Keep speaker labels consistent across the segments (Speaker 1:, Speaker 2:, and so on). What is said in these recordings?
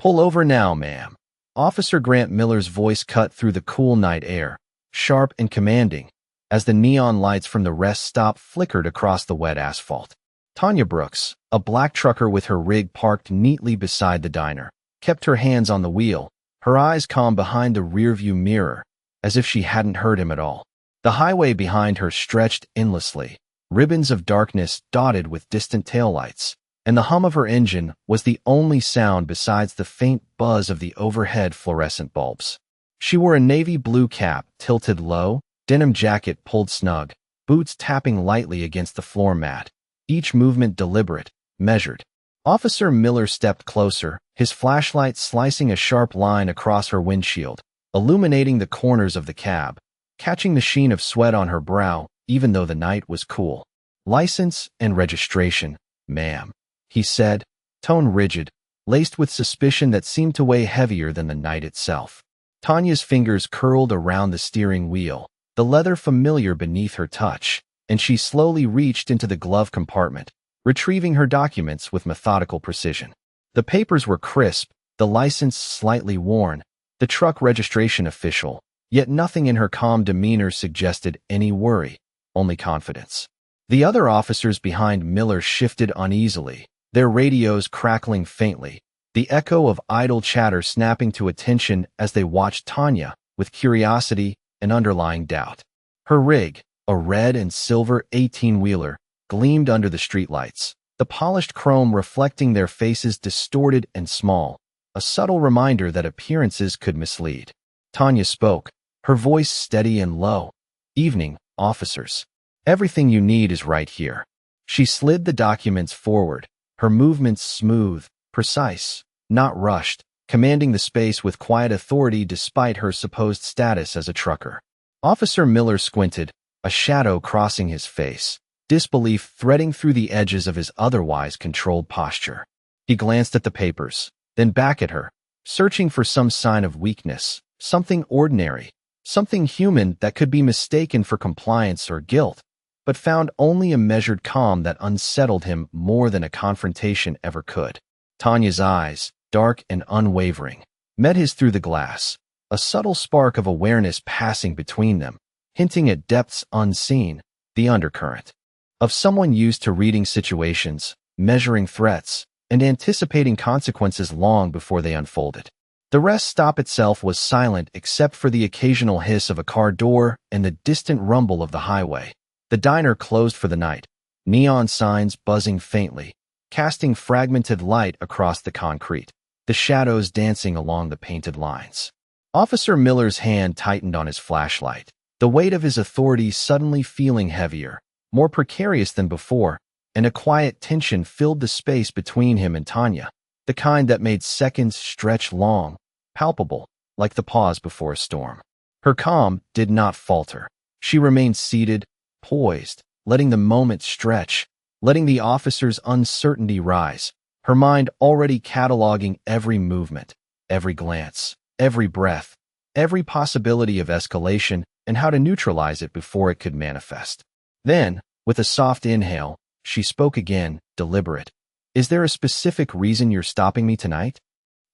Speaker 1: "Pull over now, ma'am." Officer Grant Miller's voice cut through the cool night air, sharp and commanding, as the neon lights from the rest stop flickered across the wet asphalt. Tanya Brooks, a black trucker with her rig parked neatly beside the diner, kept her hands on the wheel, her eyes calm behind the rearview mirror, as if she hadn't heard him at all. The highway behind her stretched endlessly, ribbons of darkness dotted with distant taillights, and the hum of her engine was the only sound besides the faint buzz of the overhead fluorescent bulbs. She wore a navy blue cap tilted low, denim jacket pulled snug, boots tapping lightly against the floor mat, each movement deliberate, measured. Officer Miller stepped closer, his flashlight slicing a sharp line across her windshield, illuminating the corners of the cab, catching the sheen of sweat on her brow, even though the night was cool. "License and registration, ma'am," he said, tone rigid, laced with suspicion that seemed to weigh heavier than the night itself. Tanya's fingers curled around the steering wheel, the leather familiar beneath her touch, and she slowly reached into the glove compartment, retrieving her documents with methodical precision. The papers were crisp, the license slightly worn, the truck registration official, yet nothing in her calm demeanor suggested any worry, only confidence. The other officers behind Miller shifted uneasily, their radios crackling faintly, the echo of idle chatter snapping to attention as they watched Tanya with curiosity and underlying doubt. Her rig, a red and silver 18-wheeler, gleamed under the streetlights, the polished chrome reflecting their faces distorted and small, a subtle reminder that appearances could mislead. Tanya spoke, her voice steady and low. "Evening, officers. Everything you need is right here." She slid the documents forward, her movements smooth, precise, not rushed, commanding the space with quiet authority despite her supposed status as a trucker. Officer Miller squinted, a shadow crossing his face, disbelief threading through the edges of his otherwise controlled posture. He glanced at the papers, then back at her, searching for some sign of weakness, something ordinary, something human that could be mistaken for compliance or guilt, but found only a measured calm that unsettled him more than a confrontation ever could. Tanya's eyes, dark and unwavering, met his through the glass, a subtle spark of awareness passing between them, hinting at depths unseen, the undercurrent of someone used to reading situations, measuring threats, and anticipating consequences long before they unfolded. The rest stop itself was silent except for the occasional hiss of a car door and the distant rumble of the highway. The diner closed for the night, neon signs buzzing faintly, casting fragmented light across the concrete, the shadows dancing along the painted lines. Officer Miller's hand tightened on his flashlight, the weight of his authority suddenly feeling heavier, more precarious than before, and a quiet tension filled the space between him and Tanya, the kind that made seconds stretch long, palpable, like the pause before a storm. Her calm did not falter. She remained seated, poised, letting the moment stretch, letting the officer's uncertainty rise, her mind already cataloging every movement, every glance, every breath, every possibility of escalation, and how to neutralize it before it could manifest. Then, with a soft inhale, she spoke again, deliberate. "Is there a specific reason you're stopping me tonight?"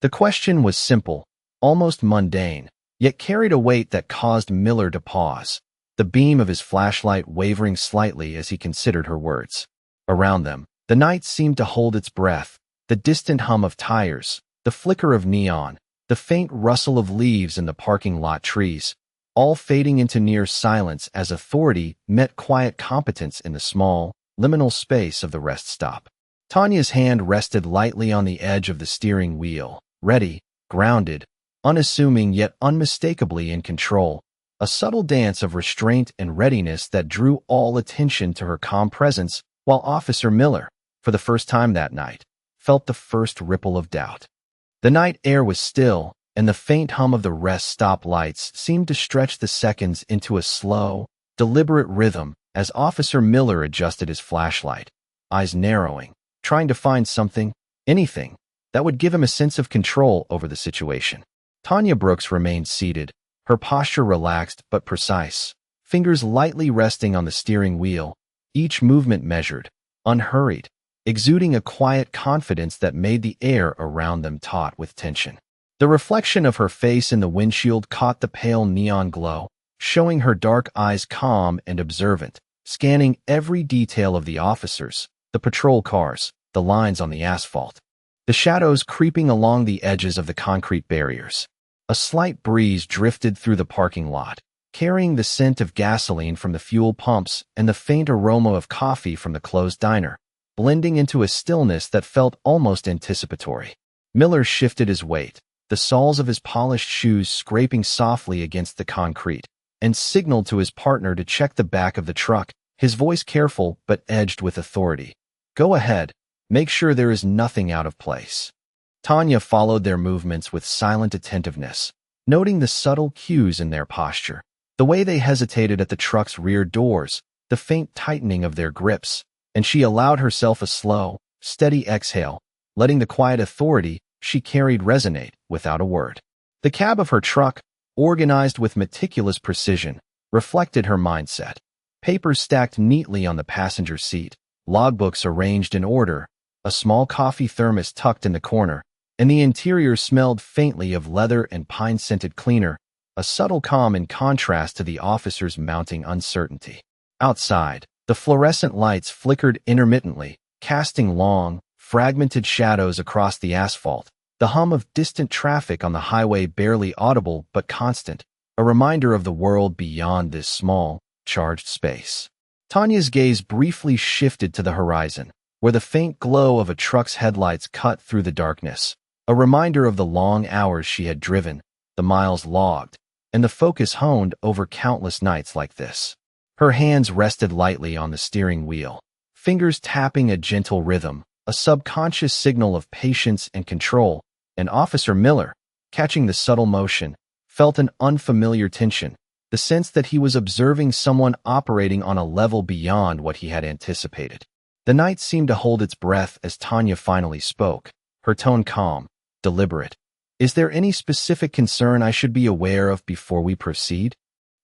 Speaker 1: The question was simple, almost mundane, yet carried a weight that caused Miller to pause, the beam of his flashlight wavering slightly as he considered her words. Around them, the night seemed to hold its breath, the distant hum of tires, the flicker of neon, the faint rustle of leaves in the parking lot trees, all fading into near silence as authority met quiet competence in the small, liminal space of the rest stop. Tanya's hand rested lightly on the edge of the steering wheel, ready, grounded, unassuming yet unmistakably in control, a subtle dance of restraint and readiness that drew all attention to her calm presence, while Officer Miller, for the first time that night, felt the first ripple of doubt. The night air was still, and the faint hum of the rest stop lights seemed to stretch the seconds into a slow, deliberate rhythm as Officer Miller adjusted his flashlight, eyes narrowing, trying to find something, anything, that would give him a sense of control over the situation. Tanya Brooks remained seated, her posture relaxed but precise, fingers lightly resting on the steering wheel, each movement measured, unhurried, exuding a quiet confidence that made the air around them taut with tension. The reflection of her face in the windshield caught the pale neon glow, showing her dark eyes calm and observant, scanning every detail of the officers, the patrol cars, the lines on the asphalt, the shadows creeping along the edges of the concrete barriers. A slight breeze drifted through the parking lot, carrying the scent of gasoline from the fuel pumps and the faint aroma of coffee from the closed diner, blending into a stillness that felt almost anticipatory. Miller shifted his weight, the soles of his polished shoes scraping softly against the concrete, and signaled to his partner to check the back of the truck, his voice careful but edged with authority. "Go ahead. Make sure there is nothing out of place." Tanya followed their movements with silent attentiveness, noting the subtle cues in their posture, the way they hesitated at the truck's rear doors, the faint tightening of their grips, and she allowed herself a slow, steady exhale, letting the quiet authority she carried resonate without a word. The cab of her truck, organized with meticulous precision, reflected her mindset. Papers stacked neatly on the passenger seat, logbooks arranged in order, a small coffee thermos tucked in the corner, and the interior smelled faintly of leather and pine-scented cleaner, a subtle calm in contrast to the officer's mounting uncertainty. Outside, the fluorescent lights flickered intermittently, casting long, fragmented shadows across the asphalt, the hum of distant traffic on the highway barely audible but constant, a reminder of the world beyond this small, charged space. Tanya's gaze briefly shifted to the horizon, where the faint glow of a truck's headlights cut through the darkness, a reminder of the long hours she had driven, the miles logged, and the focus honed over countless nights like this. Her hands rested lightly on the steering wheel, fingers tapping a gentle rhythm, a subconscious signal of patience and control, and Officer Miller, catching the subtle motion, felt an unfamiliar tension, the sense that he was observing someone operating on a level beyond what he had anticipated. The night seemed to hold its breath as Tanya finally spoke, her tone calm, deliberate. "Is there any specific concern I should be aware of before we proceed?"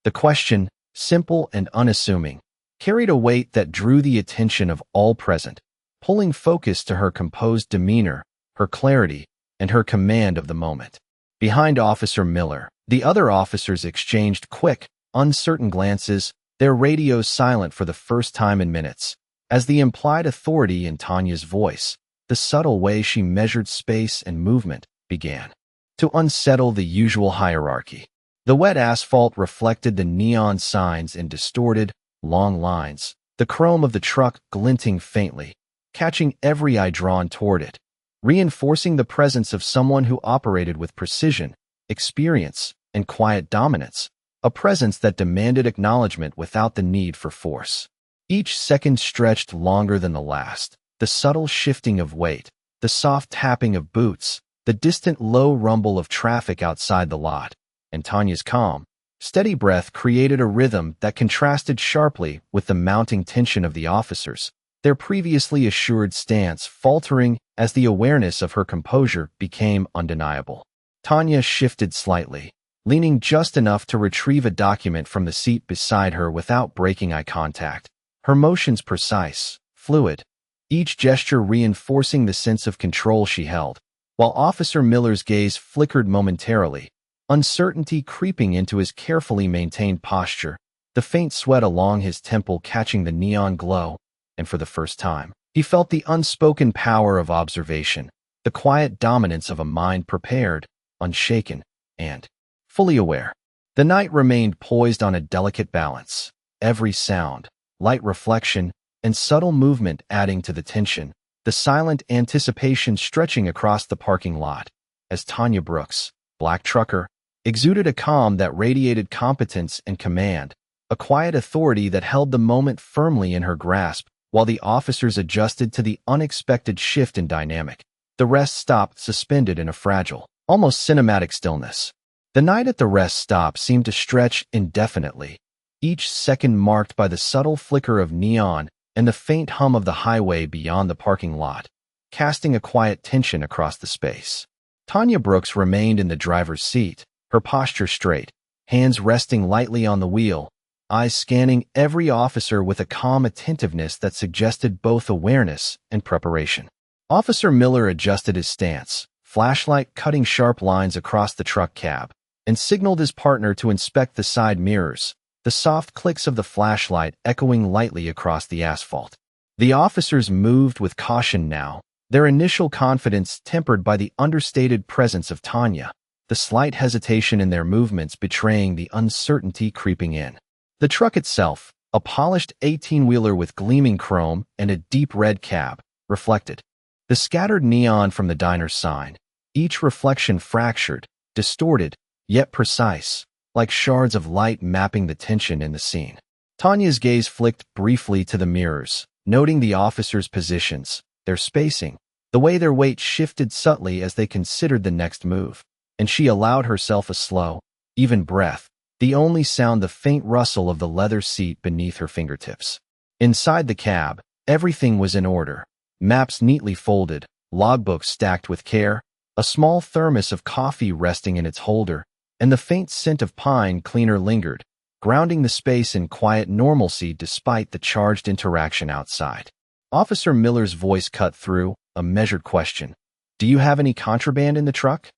Speaker 1: The question, simple and unassuming, carried a weight that drew the attention of all present, pulling focus to her composed demeanor, her clarity, and her command of the moment. Behind Officer Miller, the other officers exchanged quick, uncertain glances, their radios silent for the first time in minutes, as the implied authority in Tanya's voice, the subtle way she measured space and movement, began to unsettle the usual hierarchy. The wet asphalt reflected the neon signs in distorted, long lines, the chrome of the truck glinting faintly, catching every eye drawn toward it, reinforcing the presence of someone who operated with precision, experience, and quiet dominance, a presence that demanded acknowledgement without the need for force. Each second stretched longer than the last, the subtle shifting of weight, the soft tapping of boots, the distant low rumble of traffic outside the lot, and Tanya's calm, steady breath created a rhythm that contrasted sharply with the mounting tension of the officers, their previously assured stance faltering as the awareness of her composure became undeniable. Tanya shifted slightly, leaning just enough to retrieve a document from the seat beside her without breaking eye contact, her motions precise, fluid, each gesture reinforcing the sense of control she held, while Officer Miller's gaze flickered momentarily, uncertainty creeping into his carefully maintained posture, the faint sweat along his temple catching the neon glow, and for the first time, he felt the unspoken power of observation, the quiet dominance of a mind prepared, unshaken, and fully aware. The night remained poised on a delicate balance, every sound, light reflection, and subtle movement adding to the tension, the silent anticipation stretching across the parking lot, as Tanya Brooks, black trucker, exuded a calm that radiated competence and command, a quiet authority that held the moment firmly in her grasp, while the officers adjusted to the unexpected shift in dynamic. The rest stop suspended in a fragile, almost cinematic stillness. The night at the rest stop seemed to stretch indefinitely, each second marked by the subtle flicker of neon and the faint hum of the highway beyond the parking lot, casting a quiet tension across the space. Tanya Brooks remained in the driver's seat, her posture straight, hands resting lightly on the wheel, eyes scanning every officer with a calm attentiveness that suggested both awareness and preparation. Officer Miller adjusted his stance, flashlight cutting sharp lines across the truck cab, and signaled his partner to inspect the side mirrors, the soft clicks of the flashlight echoing lightly across the asphalt. The officers moved with caution now, their initial confidence tempered by the understated presence of Tanya, the slight hesitation in their movements betraying the uncertainty creeping in. The truck itself, a polished 18-wheeler with gleaming chrome and a deep red cab, reflected the scattered neon from the diner's sign, each reflection fractured, distorted, yet precise, like shards of light mapping the tension in the scene. Tanya's gaze flicked briefly to the mirrors, noting the officers' positions, their spacing, the way their weight shifted subtly as they considered the next move, and she allowed herself a slow, even breath, the only sound the faint rustle of the leather seat beneath her fingertips. Inside the cab, everything was in order, maps neatly folded, logbooks stacked with care, a small thermos of coffee resting in its holder, and the faint scent of pine cleaner lingered, grounding the space in quiet normalcy despite the charged interaction outside. Officer Miller's voice cut through, a measured question. "Do you have any contraband in the truck?"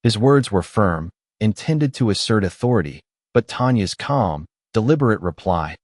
Speaker 1: His words were firm, intended to assert authority, but Tanya's calm, deliberate reply,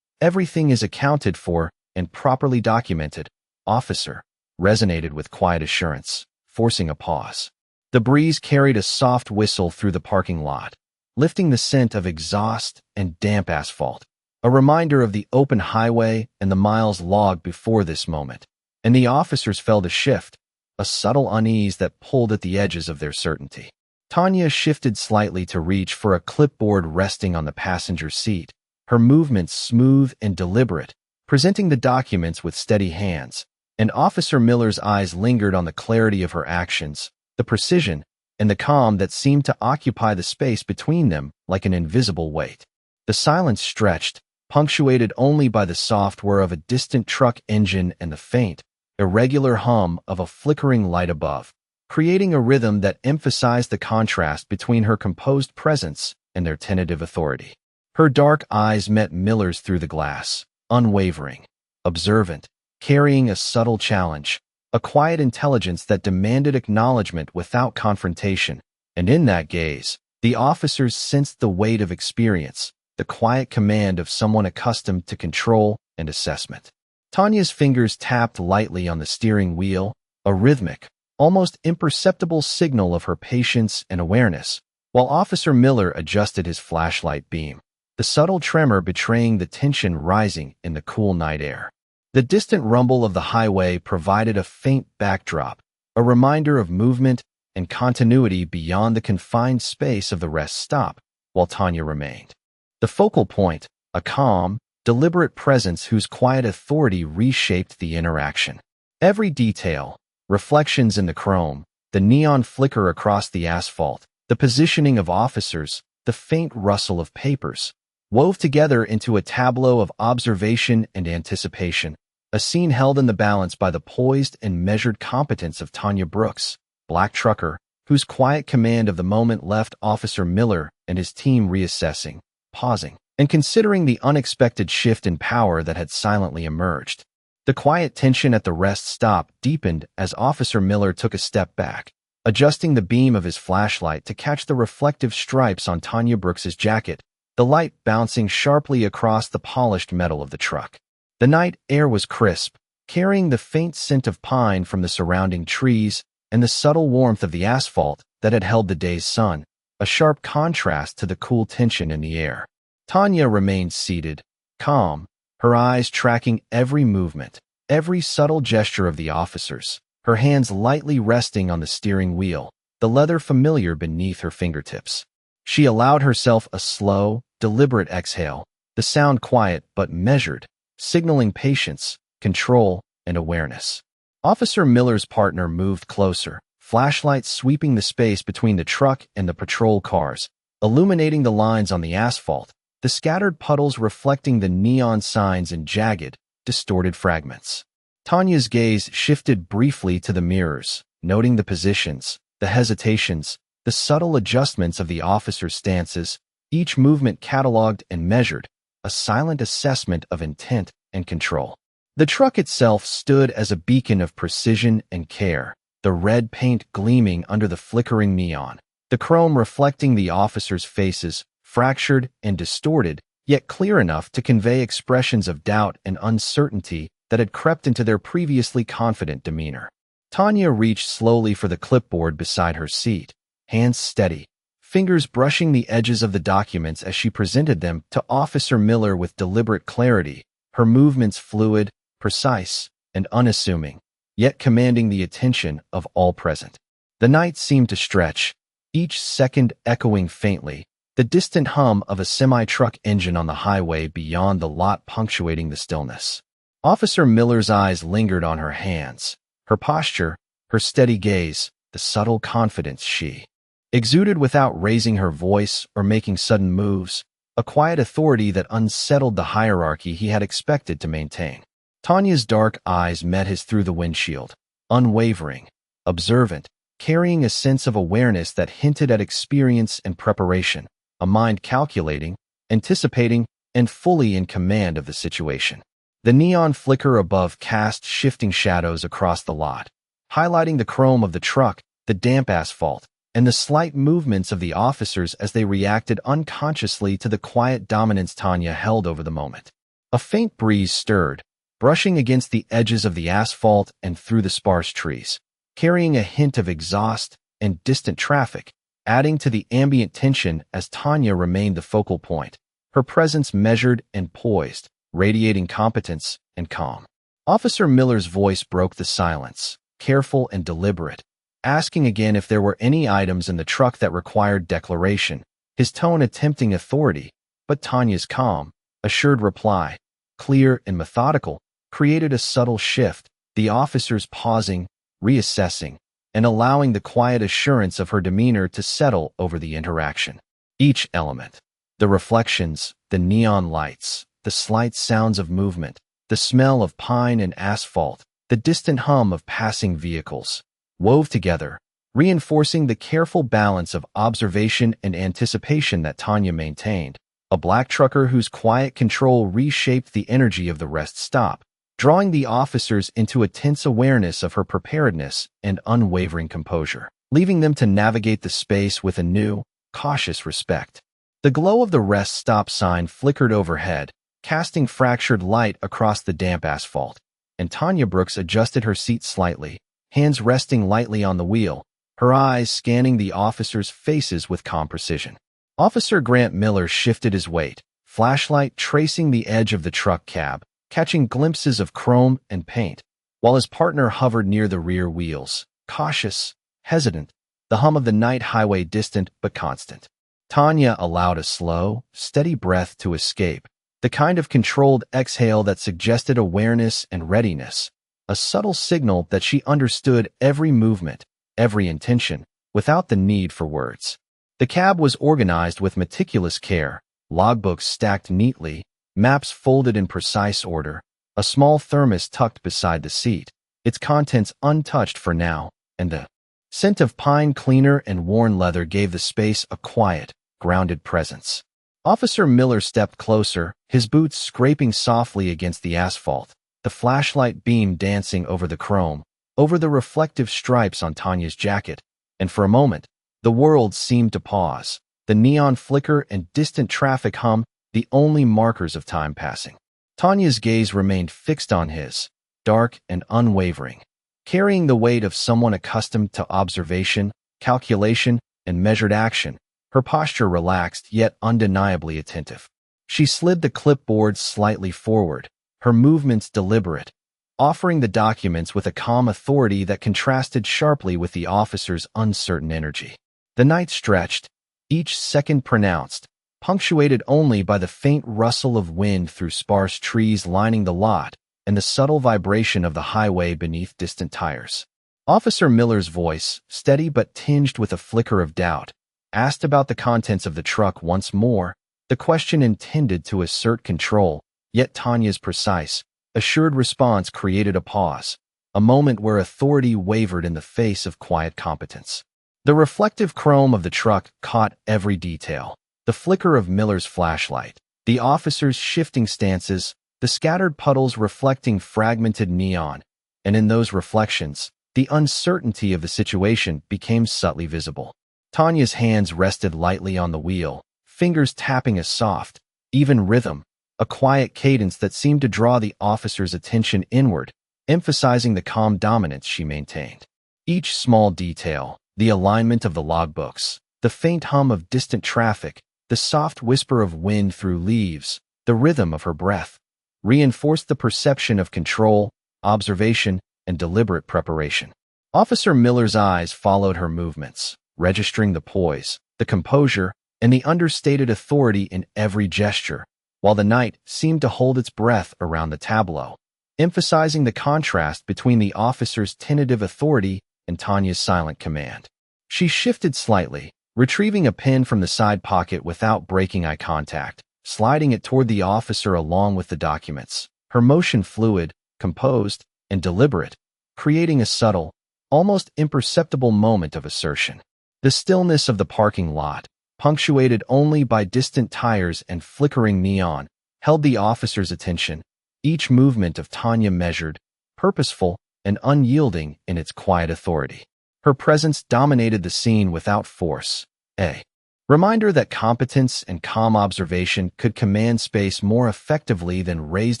Speaker 1: "Everything is accounted for and properly documented, officer," resonated with quiet assurance, forcing a pause. The breeze carried a soft whistle through the parking lot, lifting the scent of exhaust and damp asphalt, a reminder of the open highway and the miles logged before this moment. And the officers felt a shift, a subtle unease that pulled at the edges of their certainty. Tanya shifted slightly to reach for a clipboard resting on the passenger seat, her movements smooth and deliberate, presenting the documents with steady hands, and Officer Miller's eyes lingered on the clarity of her actions, the precision, and the calm that seemed to occupy the space between them like an invisible weight. The silence stretched, punctuated only by the soft whir of a distant truck engine and the faint, irregular hum of a flickering light above, creating a rhythm that emphasized the contrast between her composed presence and their tentative authority. Her dark eyes met Miller's through the glass, unwavering, observant, carrying a subtle challenge, a quiet intelligence that demanded acknowledgement without confrontation, and in that gaze, the officers sensed the weight of experience, the quiet command of someone accustomed to control and assessment. Tanya's fingers tapped lightly on the steering wheel, a rhythmic, almost imperceptible signal of her patience and awareness, while Officer Miller adjusted his flashlight beam, the subtle tremor betraying the tension rising in the cool night air. The distant rumble of the highway provided a faint backdrop, a reminder of movement and continuity beyond the confined space of the rest stop, while Tanya remained the focal point, a calm, deliberate presence whose quiet authority reshaped the interaction. Every detail, reflections in the chrome, the neon flicker across the asphalt, the positioning of officers, the faint rustle of papers, wove together into a tableau of observation and anticipation, a scene held in the balance by the poised and measured competence of Tanya Brooks, black trucker, whose quiet command of the moment left Officer Miller and his team reassessing, pausing, and considering the unexpected shift in power that had silently emerged. The quiet tension at the rest stop deepened as Officer Miller took a step back, adjusting the beam of his flashlight to catch the reflective stripes on Tanya Brooks's jacket, the light bouncing sharply across the polished metal of the truck. The night air was crisp, carrying the faint scent of pine from the surrounding trees and the subtle warmth of the asphalt that had held the day's sun, a sharp contrast to the cool tension in the air. Tanya remained seated, calm, her eyes tracking every movement, every subtle gesture of the officers, her hands lightly resting on the steering wheel, the leather familiar beneath her fingertips. She allowed herself a slow, deliberate exhale, the sound quiet but measured, signaling patience, control, and awareness. Officer Miller's partner moved closer, flashlight sweeping the space between the truck and the patrol cars, illuminating the lines on the asphalt, the scattered puddles reflecting the neon signs in jagged, distorted fragments. Tanya's gaze shifted briefly to the mirrors, noting the positions, the hesitations, the subtle adjustments of the officers' stances, each movement catalogued and measured, a silent assessment of intent and control. The truck itself stood as a beacon of precision and care, the red paint gleaming under the flickering neon, the chrome reflecting the officers' faces, fractured and distorted, yet clear enough to convey expressions of doubt and uncertainty that had crept into their previously confident demeanor. Tanya reached slowly for the clipboard beside her seat, hands steady, fingers brushing the edges of the documents as she presented them to Officer Miller with deliberate clarity, her movements fluid, precise, and unassuming, yet commanding the attention of all present. The night seemed to stretch, each second echoing faintly, the distant hum of a semi-truck engine on the highway beyond the lot punctuating the stillness. Officer Miller's eyes lingered on her hands, her posture, her steady gaze, the subtle confidence she exuded without raising her voice or making sudden moves, a quiet authority that unsettled the hierarchy he had expected to maintain. Tanya's dark eyes met his through the windshield, unwavering, observant, carrying a sense of awareness that hinted at experience and preparation, a mind calculating, anticipating, and fully in command of the situation. The neon flicker above cast shifting shadows across the lot, highlighting the chrome of the truck, the damp asphalt, and the slight movements of the officers as they reacted unconsciously to the quiet dominance Tanya held over the moment. A faint breeze stirred, brushing against the edges of the asphalt and through the sparse trees, carrying a hint of exhaust and distant traffic, adding to the ambient tension as Tanya remained the focal point, her presence measured and poised, radiating competence and calm. Officer Miller's voice broke the silence, careful and deliberate, asking again if there were any items in the truck that required declaration, his tone attempting authority, but Tanya's calm, assured reply, clear and methodical, created a subtle shift, the officers pausing, reassessing, and allowing the quiet assurance of her demeanor to settle over the interaction. Each element, the reflections, the neon lights, the slight sounds of movement, the smell of pine and asphalt, the distant hum of passing vehicles, wove together, reinforcing the careful balance of observation and anticipation that Tanya maintained, a black trucker whose quiet control reshaped the energy of the rest stop, drawing the officers into a tense awareness of her preparedness and unwavering composure, leaving them to navigate the space with a new, cautious respect. The glow of the rest stop sign flickered overhead, casting fractured light across the damp asphalt, and Tanya Brooks adjusted her seat slightly, hands resting lightly on the wheel, her eyes scanning the officers' faces with calm precision. Officer Grant Miller shifted his weight, flashlight tracing the edge of the truck cab, catching glimpses of chrome and paint, while his partner hovered near the rear wheels, cautious, hesitant, the hum of the night highway distant but constant. Tanya allowed a slow, steady breath to escape, the kind of controlled exhale that suggested awareness and readiness, a subtle signal that she understood every movement, every intention, without the need for words. The cab was organized with meticulous care, logbooks stacked neatly, maps folded in precise order, a small thermos tucked beside the seat, its contents untouched for now, and the scent of pine cleaner and worn leather gave the space a quiet, grounded presence. Officer Miller stepped closer, his boots scraping softly against the asphalt, the flashlight beam dancing over the chrome, over the reflective stripes on Tanya's jacket, and for a moment, the world seemed to pause, the neon flicker and distant traffic hum the only markers of time passing. Tanya's gaze remained fixed on his, dark and unwavering, carrying the weight of someone accustomed to observation, calculation, and measured action, her posture relaxed yet undeniably attentive. She slid the clipboard slightly forward, her movements deliberate, offering the documents with a calm authority that contrasted sharply with the officer's uncertain energy. The night stretched, each second pronounced, punctuated only by the faint rustle of wind through sparse trees lining the lot and the subtle vibration of the highway beneath distant tires. Officer Miller's voice, steady but tinged with a flicker of doubt, asked about the contents of the truck once more, the question intended to assert control, yet Tanya's precise, assured response created a pause, a moment where authority wavered in the face of quiet competence. The reflective chrome of the truck caught every detail. The flicker of Miller's flashlight, the officers shifting stances, the scattered puddles reflecting fragmented neon, and in those reflections, the uncertainty of the situation became subtly visible. Tanya's hands rested lightly on the wheel, fingers tapping a soft, even rhythm, a quiet cadence that seemed to draw the officer's attention inward, emphasizing the calm dominance she maintained. Each small detail, the alignment of the logbooks, the faint hum of distant traffic, the soft whisper of wind through leaves, the rhythm of her breath, reinforced the perception of control, observation, and deliberate preparation. Officer Miller's eyes followed her movements, registering the poise, the composure, and the understated authority in every gesture, while the night seemed to hold its breath around the tableau, emphasizing the contrast between the officer's tentative authority and Tanya's silent command. She shifted slightly, retrieving a pen from the side pocket without breaking eye contact, sliding it toward the officer along with the documents, her motion fluid, composed, and deliberate, creating a subtle, almost imperceptible moment of assertion. The stillness of the parking lot, punctuated only by distant tires and flickering neon, held the officer's attention, each movement of Tanya measured, purposeful, and unyielding in its quiet authority. Her presence dominated the scene without force, a reminder that competence and calm observation could command space more effectively than raised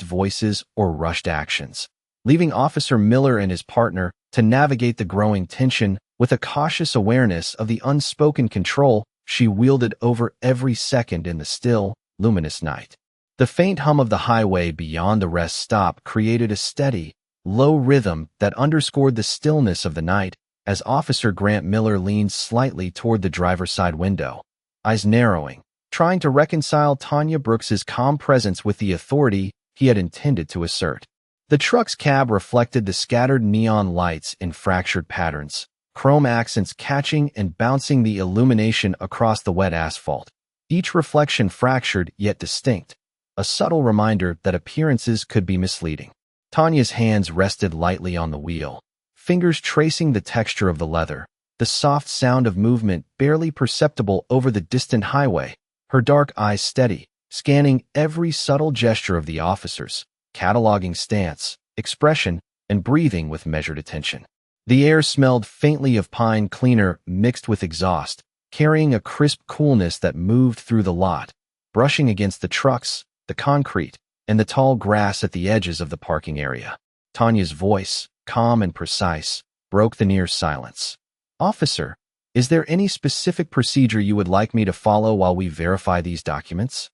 Speaker 1: voices or rushed actions, leaving Officer Miller and his partner to navigate the growing tension with a cautious awareness of the unspoken control she wielded over every second in the still, luminous night. The faint hum of the highway beyond the rest stop created a steady, low rhythm that underscored the stillness of the night as Officer Grant Miller leaned slightly toward the driver's side window, eyes narrowing, trying to reconcile Tanya Brooks's calm presence with the authority he had intended to assert. The truck's cab reflected the scattered neon lights in fractured patterns, chrome accents catching and bouncing the illumination across the wet asphalt, each reflection fractured yet distinct, a subtle reminder that appearances could be misleading. Tanya's hands rested lightly on the wheel, fingers tracing the texture of the leather, the soft sound of movement barely perceptible over the distant highway, her dark eyes steady, scanning every subtle gesture of the officers, cataloging stance, expression, and breathing with measured attention. The air smelled faintly of pine cleaner mixed with exhaust, carrying a crisp coolness that moved through the lot, brushing against the trucks, the concrete, and the tall grass at the edges of the parking area. Tanya's voice, calm and precise, broke the near silence. "Officer, is there any specific procedure you would like me to follow while we verify these documents?"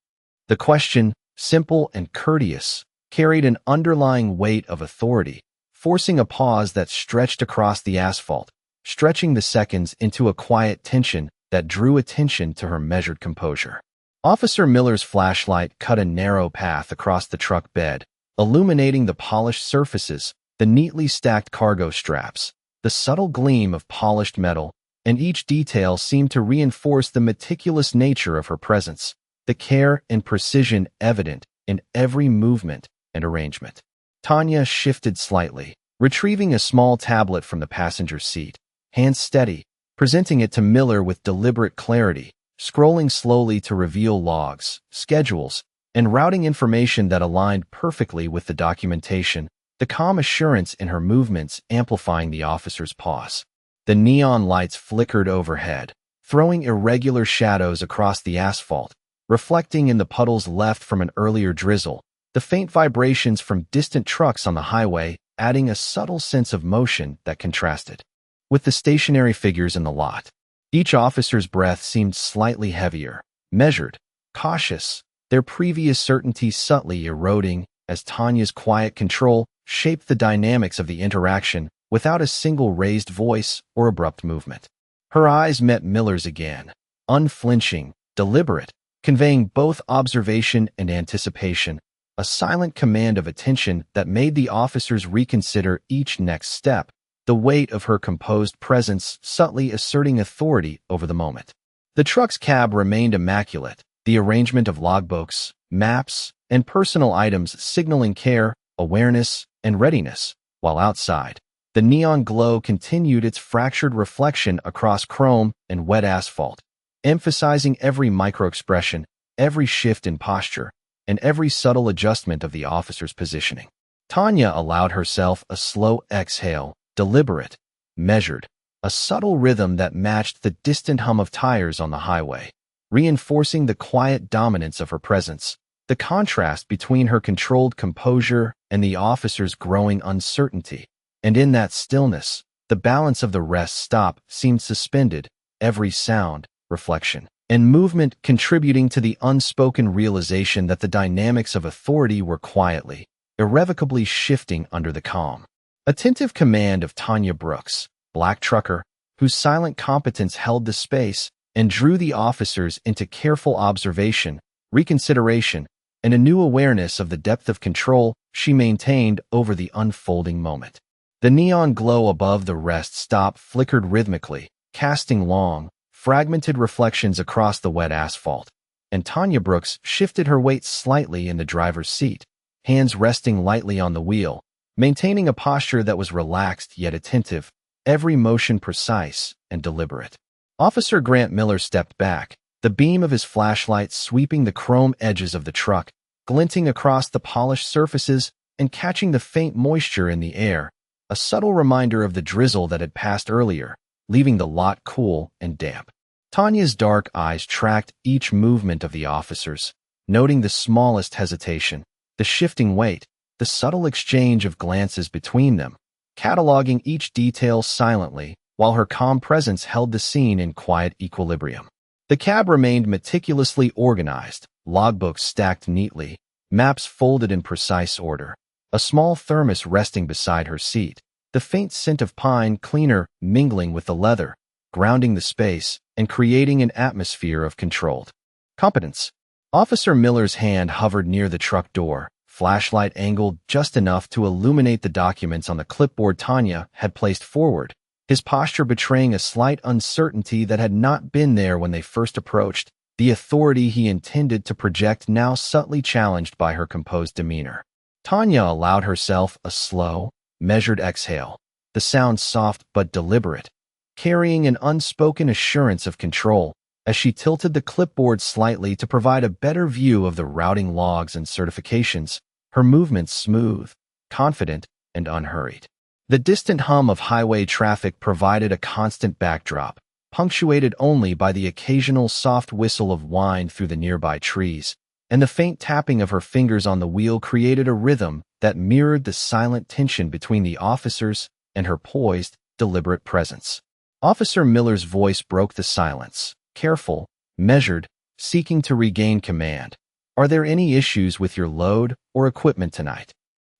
Speaker 1: The question, simple and courteous, carried an underlying weight of authority, forcing a pause that stretched across the asphalt, stretching the seconds into a quiet tension that drew attention to her measured composure. Officer Miller's flashlight cut a narrow path across the truck bed, illuminating the polished surfaces, the neatly stacked cargo straps, the subtle gleam of polished metal, and each detail seemed to reinforce the meticulous nature of her presence, the care and precision evident in every movement and arrangement. Tanya shifted slightly, retrieving a small tablet from the passenger seat, hands steady, presenting it to Miller with deliberate clarity, scrolling slowly to reveal logs, schedules, and routing information that aligned perfectly with the documentation, the calm assurance in her movements amplifying the officer's pause. The neon lights flickered overhead, throwing irregular shadows across the asphalt, reflecting in the puddles left from an earlier drizzle, the faint vibrations from distant trucks on the highway adding a subtle sense of motion that contrasted with the stationary figures in the lot. Each officer's breath seemed slightly heavier, measured, cautious, their previous certainty subtly eroding as Tanya's quiet control shaped the dynamics of the interaction without a single raised voice or abrupt movement. Her eyes met Miller's again, unflinching, deliberate, conveying both observation and anticipation, a silent command of attention that made the officers reconsider each next step, the weight of her composed presence subtly asserting authority over the moment. The truck's cab remained immaculate, the arrangement of logbooks, maps, and personal items signaling care, awareness, and readiness, while outside, the neon glow continued its fractured reflection across chrome and wet asphalt, emphasizing every microexpression, every shift in posture, and every subtle adjustment of the officer's positioning. Tanya allowed herself a slow exhale, deliberate, measured, a subtle rhythm that matched the distant hum of tires on the highway, reinforcing the quiet dominance of her presence. The contrast between her controlled composure and the officer's growing uncertainty. And in that stillness, the balance of the rest stop seemed suspended, every sound, reflection, and movement contributing to the unspoken realization that the dynamics of authority were quietly, irrevocably shifting under the calm, attentive command of Tanya Brooks, black trucker, whose silent competence held the space and drew the officers into careful observation, reconsideration, and a new awareness of the depth of control she maintained over the unfolding moment. The neon glow above the rest stop flickered rhythmically, casting long, fragmented reflections across the wet asphalt, and Tanya Brooks shifted her weight slightly in the driver's seat, hands resting lightly on the wheel, maintaining a posture that was relaxed yet attentive, every motion precise and deliberate. Officer Grant Miller stepped back, the beam of his flashlight sweeping the chrome edges of the truck, glinting across the polished surfaces and catching the faint moisture in the air, a subtle reminder of the drizzle that had passed earlier, leaving the lot cool and damp. Tanya's dark eyes tracked each movement of the officers, noting the smallest hesitation, the shifting weight, the subtle exchange of glances between them, cataloging each detail silently, while her calm presence held the scene in quiet equilibrium. The cab remained meticulously organized, logbooks stacked neatly, maps folded in precise order, a small thermos resting beside her seat, the faint scent of pine cleaner mingling with the leather, grounding the space and creating an atmosphere of controlled competence. Officer Miller's hand hovered near the truck door, flashlight angled just enough to illuminate the documents on the clipboard Tanya had placed forward, his posture betraying a slight uncertainty that had not been there when they first approached, the authority he intended to project now subtly challenged by her composed demeanor. Tanya allowed herself a slow, measured exhale, the sound soft but deliberate, carrying an unspoken assurance of control, as she tilted the clipboard slightly to provide a better view of the routing logs and certifications, her movements smooth, confident, and unhurried. The distant hum of highway traffic provided a constant backdrop, punctuated only by the occasional soft whistle of wind through the nearby trees, and the faint tapping of her fingers on the wheel created a rhythm that mirrored the silent tension between the officers and her poised, deliberate presence. Officer Miller's voice broke the silence, careful, measured, seeking to regain command. "Are there any issues with your load or equipment tonight?"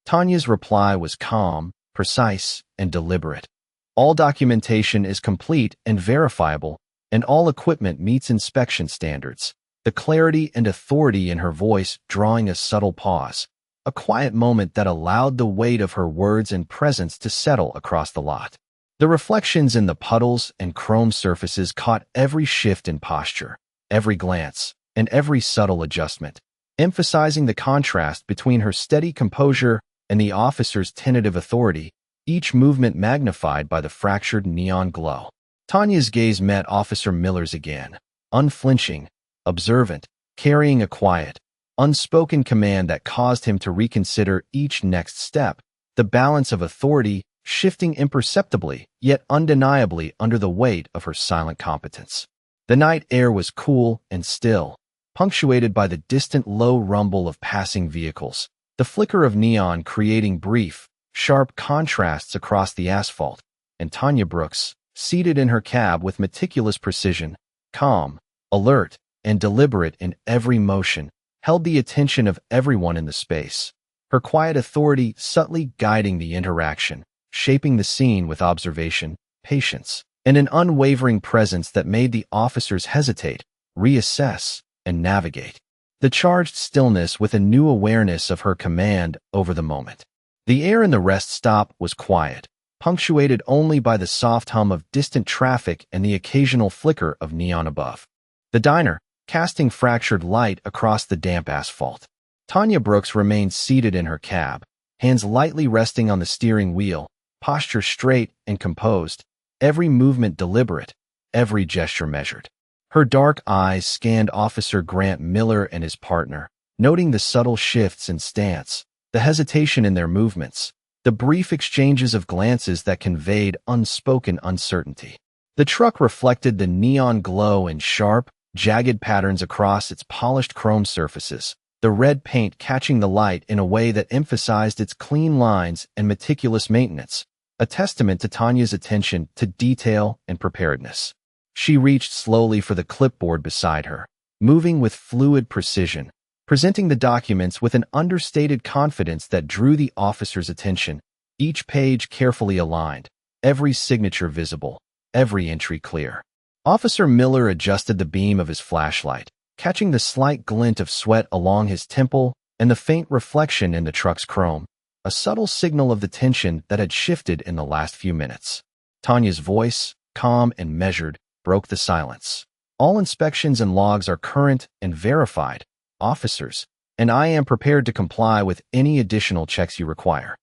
Speaker 1: Tanya's reply was calm, precise, and deliberate. "All documentation is complete and verifiable, and all equipment meets inspection standards." The clarity and authority in her voice drawing a subtle pause, a quiet moment that allowed the weight of her words and presence to settle across the lot. The reflections in the puddles and chrome surfaces caught every shift in posture, every glance, and every subtle adjustment, emphasizing the contrast between her steady composure and the officer's tentative authority, each movement magnified by the fractured neon glow. Tanya's gaze met Officer Miller's again, unflinching, observant, carrying a quiet, unspoken command that caused him to reconsider each next step, the balance of authority shifting imperceptibly yet undeniably under the weight of her silent competence. The night air was cool and still, punctuated by the distant low rumble of passing vehicles, the flicker of neon creating brief, sharp contrasts across the asphalt, and Tanya Brooks, seated in her cab with meticulous precision, calm, alert, and deliberate in every motion, held the attention of everyone in the space, her quiet authority subtly guiding the interaction, shaping the scene with observation, patience, and an unwavering presence that made the officers hesitate, reassess, and navigate the charged stillness with a new awareness of her command over the moment. The air in the rest stop was quiet, punctuated only by the soft hum of distant traffic and the occasional flicker of neon above the diner, casting fractured light across the damp asphalt. Tanya Brooks remained seated in her cab, hands lightly resting on the steering wheel, posture straight and composed, every movement deliberate, every gesture measured. Her dark eyes scanned Officer Grant Miller and his partner, noting the subtle shifts in stance, the hesitation in their movements, the brief exchanges of glances that conveyed unspoken uncertainty. The truck reflected the neon glow in sharp, jagged patterns across its polished chrome surfaces, the red paint catching the light in a way that emphasized its clean lines and meticulous maintenance, a testament to Tanya's attention to detail and preparedness. She reached slowly for the clipboard beside her, moving with fluid precision, presenting the documents with an understated confidence that drew the officer's attention, each page carefully aligned, every signature visible, every entry clear. Officer Miller adjusted the beam of his flashlight, catching the slight glint of sweat along his temple and the faint reflection in the truck's chrome, a subtle signal of the tension that had shifted in the last few minutes. Tanya's voice, calm and measured, broke the silence. All inspections and logs are current and verified, officers, and I am prepared to comply with any additional checks you require.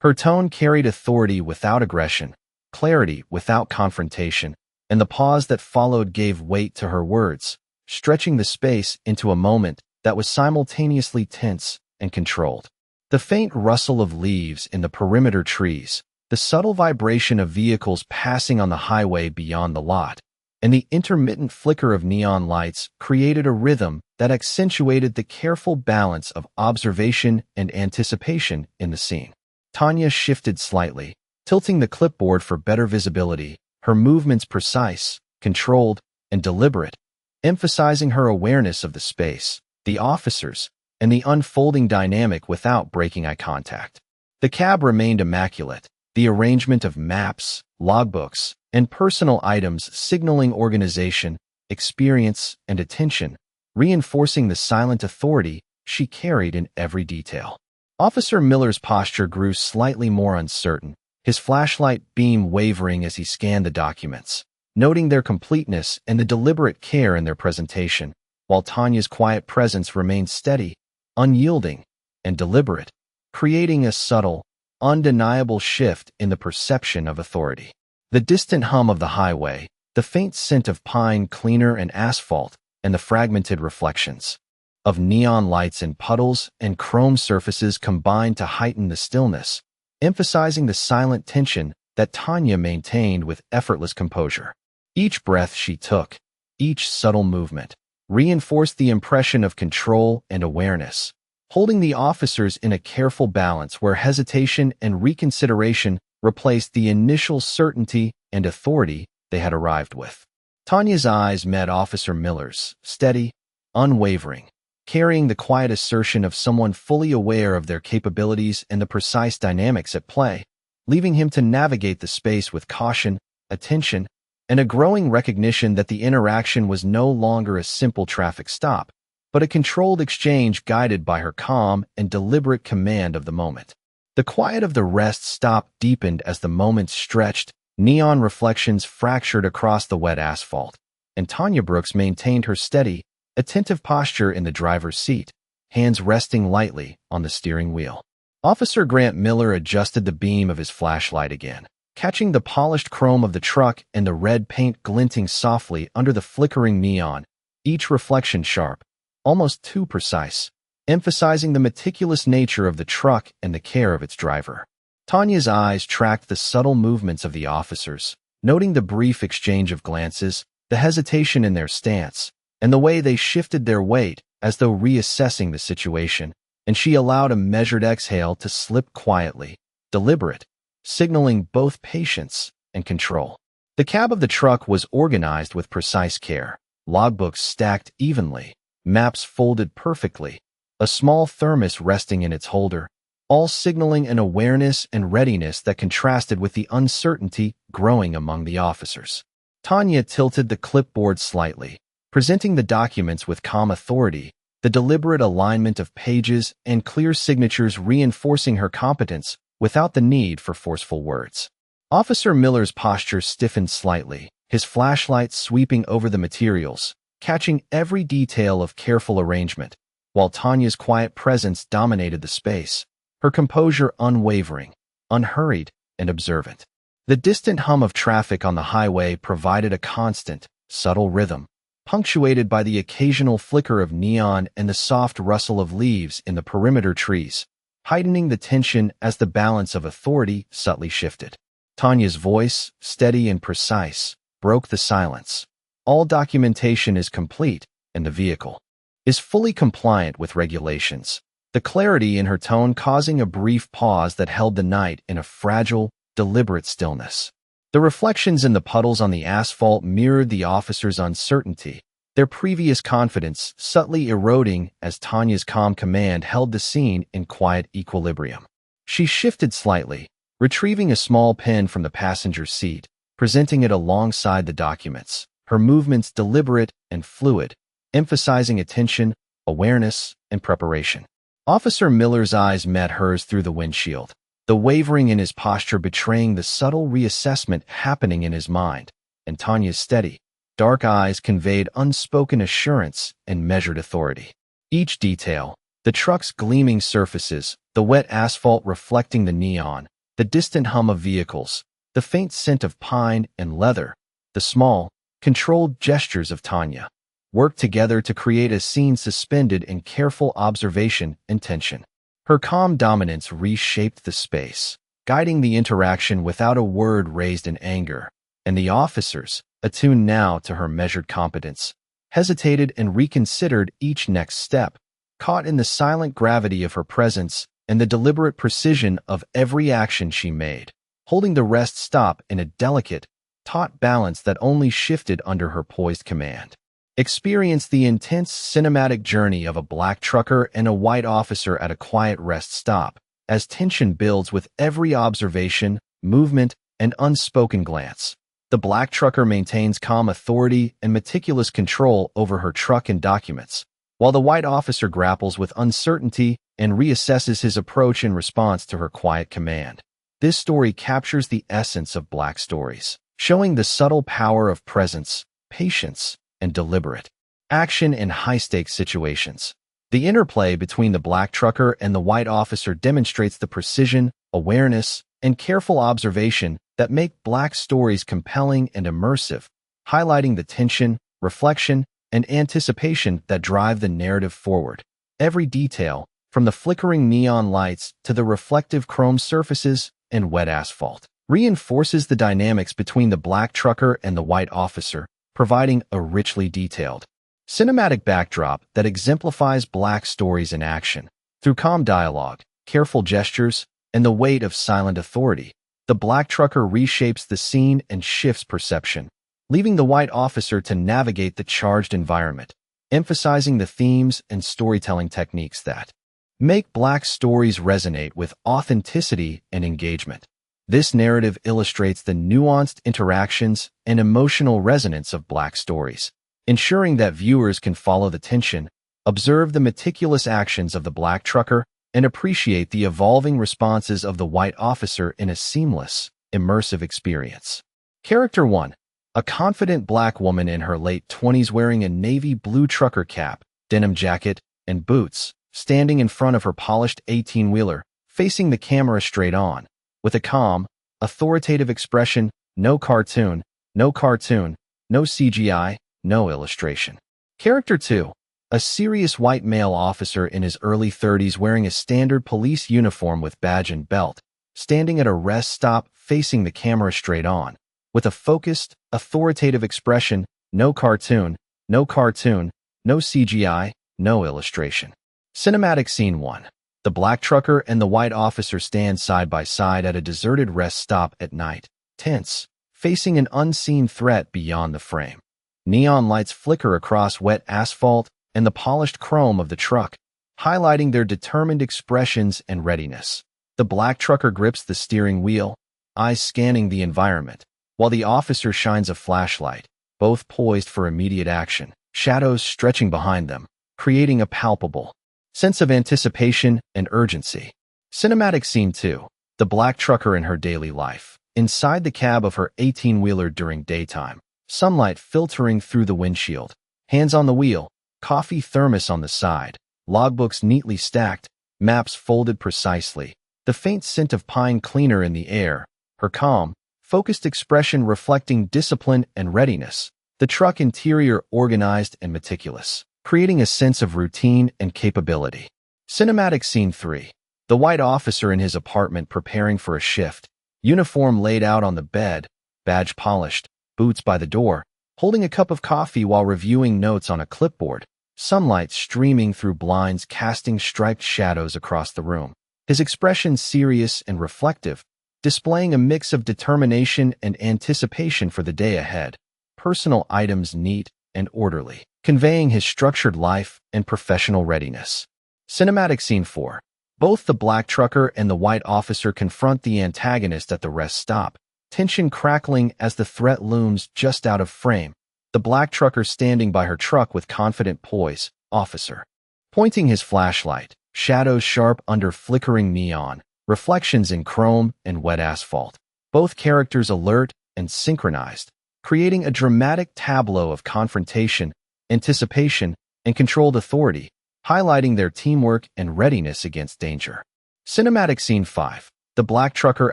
Speaker 1: Her tone carried authority without aggression, clarity without confrontation, and the pause that followed gave weight to her words, stretching the space into a moment that was simultaneously tense and controlled. The faint rustle of leaves in the perimeter trees, the subtle vibration of vehicles passing on the highway beyond the lot, and the intermittent flicker of neon lights created a rhythm that accentuated the careful balance of observation and anticipation in the scene. Tanya shifted slightly, tilting the clipboard for better visibility, her movements precise, controlled, and deliberate, emphasizing her awareness of the space, the officers, and the unfolding dynamic without breaking eye contact. The cab remained immaculate, the arrangement of maps, logbooks, and personal items signaling organization, experience, and attention, reinforcing the silent authority she carried in every detail. Officer Miller's posture grew slightly more uncertain, his flashlight beam wavering as he scanned the documents, noting their completeness and the deliberate care in their presentation, while Tanya's quiet presence remained steady, unyielding, and deliberate, creating a subtle, undeniable shift in the perception of authority. The distant hum of the highway, the faint scent of pine cleaner and asphalt, and the fragmented reflections of neon lights in puddles and chrome surfaces combined to heighten the stillness, emphasizing the silent tension that Tanya maintained with effortless composure. Each breath she took, each subtle movement, reinforced the impression of control and awareness, holding the officers in a careful balance where hesitation and reconsideration replaced the initial certainty and authority they had arrived with. Tanya's eyes met Officer Miller's, steady, unwavering, carrying the quiet assertion of someone fully aware of their capabilities and the precise dynamics at play, leaving him to navigate the space with caution, attention, and a growing recognition that the interaction was no longer a simple traffic stop, but a controlled exchange guided by her calm and deliberate command of the moment. The quiet of the rest stop deepened as the moments stretched, neon reflections fractured across the wet asphalt, and Tanya Brooks maintained her steady, attentive posture in the driver's seat, hands resting lightly on the steering wheel. Officer Grant Miller adjusted the beam of his flashlight again, catching the polished chrome of the truck and the red paint glinting softly under the flickering neon, each reflection sharp, almost too precise, emphasizing the meticulous nature of the truck and the care of its driver. Tanya's eyes tracked the subtle movements of the officers, noting the brief exchange of glances, the hesitation in their stance, and the way they shifted their weight as though reassessing the situation, and she allowed a measured exhale to slip quietly, deliberate, signaling both patience and control. The cab of the truck was organized with precise care, logbooks stacked evenly, maps folded perfectly, a small thermos resting in its holder, all signaling an awareness and readiness that contrasted with the uncertainty growing among the officers. Tanya tilted the clipboard slightly, presenting the documents with calm authority, the deliberate alignment of pages and clear signatures reinforcing her competence without the need for forceful words. Officer Miller's posture stiffened slightly, his flashlight sweeping over the materials, catching every detail of careful arrangement, while Tanya's quiet presence dominated the space, her composure unwavering, unhurried, and observant. The distant hum of traffic on the highway provided a constant, subtle rhythm, punctuated by the occasional flicker of neon and the soft rustle of leaves in the perimeter trees, heightening the tension as the balance of authority subtly shifted. Tanya's voice, steady and precise, broke the silence. All documentation is complete, and the vehicle is fully compliant with regulations. The clarity in her tone causing a brief pause that held the night in a fragile, deliberate stillness. The reflections in the puddles on the asphalt mirrored the officer's uncertainty, their previous confidence subtly eroding as Tanya's calm command held the scene in quiet equilibrium. She shifted slightly, retrieving a small pen from the passenger seat, presenting it alongside the documents, her movements deliberate and fluid, emphasizing attention, awareness, and preparation. Officer Miller's eyes met hers through the windshield, the wavering in his posture betraying the subtle reassessment happening in his mind, and Tanya's steady, dark eyes conveyed unspoken assurance and measured authority. Each detail, the truck's gleaming surfaces, the wet asphalt reflecting the neon, the distant hum of vehicles, the faint scent of pine and leather, the small, controlled gestures of Tanya, worked together to create a scene suspended in careful observation and tension. Her calm dominance reshaped the space, guiding the interaction without a word raised in anger, and the officers, attuned now to her measured competence, hesitated and reconsidered each next step, caught in the silent gravity of her presence and the deliberate precision of every action she made, holding the rest stop in a delicate, taut balance that only shifted under her poised command. Experience the intense cinematic journey of a black trucker and a white officer at a quiet rest stop, as tension builds with every observation, movement, and unspoken glance. The black trucker maintains calm authority and meticulous control over her truck and documents, while the white officer grapples with uncertainty and reassesses his approach in response to her quiet command. This story captures the essence of black stories, showing the subtle power of presence, patience, and deliberate action in high-stakes situations. The interplay between the black trucker and the white officer demonstrates the precision, awareness, and careful observation that make black stories compelling and immersive, highlighting the tension, reflection, and anticipation that drive the narrative forward. Every detail, from the flickering neon lights to the reflective chrome surfaces and wet asphalt, reinforces the dynamics between the black trucker and the white officer, providing a richly detailed, cinematic backdrop that exemplifies black stories in action. Through calm dialogue, careful gestures, and the weight of silent authority, the black trucker reshapes the scene and shifts perception, leaving the white officer to navigate the charged environment, emphasizing the themes and storytelling techniques that make black stories resonate with authenticity and engagement. This narrative illustrates the nuanced interactions and emotional resonance of black stories, ensuring that viewers can follow the tension, observe the meticulous actions of the black trucker, and appreciate the evolving responses of the white officer in a seamless, immersive experience. Character 1. A confident black woman in her late 20s wearing a navy blue trucker cap, denim jacket, and boots, standing in front of her polished 18-wheeler, facing the camera straight on, with a calm, authoritative expression, no cartoon, no CGI, no illustration. Character 2. A serious white male officer in his early 30s wearing a standard police uniform with badge and belt, standing at a rest stop facing the camera straight on, with a focused, authoritative expression, no cartoon, no CGI, no illustration. Cinematic Scene 1. The black trucker and the white officer stand side by side at a deserted rest stop at night, tense, facing an unseen threat beyond the frame. Neon lights flicker across wet asphalt and the polished chrome of the truck, highlighting their determined expressions and readiness. The black trucker grips the steering wheel, eyes scanning the environment, while the officer shines a flashlight, both poised for immediate action, shadows stretching behind them, creating a palpable sense of anticipation and urgency. Cinematic Scene 2. The black trucker in her daily life, inside the cab of her 18-wheeler during daytime, sunlight filtering through the windshield, hands on the wheel, coffee thermos on the side, logbooks neatly stacked, maps folded precisely, the faint scent of pine cleaner in the air, her calm, focused expression reflecting discipline and readiness. The truck interior organized and meticulous, creating a sense of routine and capability. Cinematic Scene 3. The white officer in his apartment preparing for a shift, uniform laid out on the bed, badge polished, boots by the door, holding a cup of coffee while reviewing notes on a clipboard, sunlight streaming through blinds casting striped shadows across the room. His expression serious and reflective, displaying a mix of determination and anticipation for the day ahead. Personal items neat and orderly, conveying his structured life and professional readiness. Cinematic Scene 4. Both the black trucker and the white officer confront the antagonist at the rest stop, tension crackling as the threat looms just out of frame. The black trucker standing by her truck with confident poise, officer, pointing his flashlight, shadows sharp under flickering neon, reflections in chrome and wet asphalt. Both characters alert and synchronized, creating a dramatic tableau of confrontation, anticipation, and controlled authority, highlighting their teamwork and readiness against danger. Cinematic Scene 5. The black trucker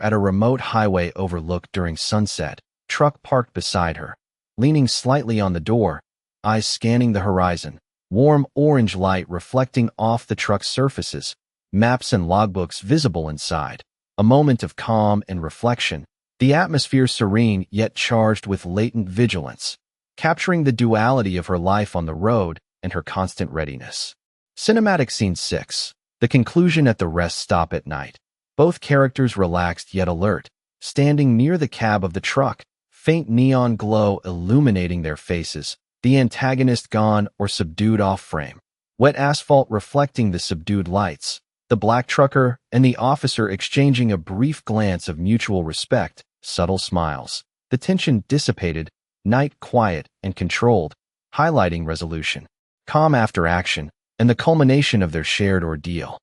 Speaker 1: at a remote highway overlooked during sunset, truck parked beside her, leaning slightly on the door, eyes scanning the horizon, warm orange light reflecting off the truck's surfaces, maps and logbooks visible inside. A moment of calm and reflection, the atmosphere serene yet charged with latent vigilance, capturing the duality of her life on the road and her constant readiness. Cinematic Scene 6. The conclusion at the rest stop at night. Both characters relaxed yet alert, standing near the cab of the truck, faint neon glow illuminating their faces, the antagonist gone or subdued off frame. Wet asphalt reflecting the subdued lights, the black trucker and the officer exchanging a brief glance of mutual respect, subtle smiles. The tension dissipated, night quiet and controlled, highlighting resolution, calm after action, and the culmination of their shared ordeal.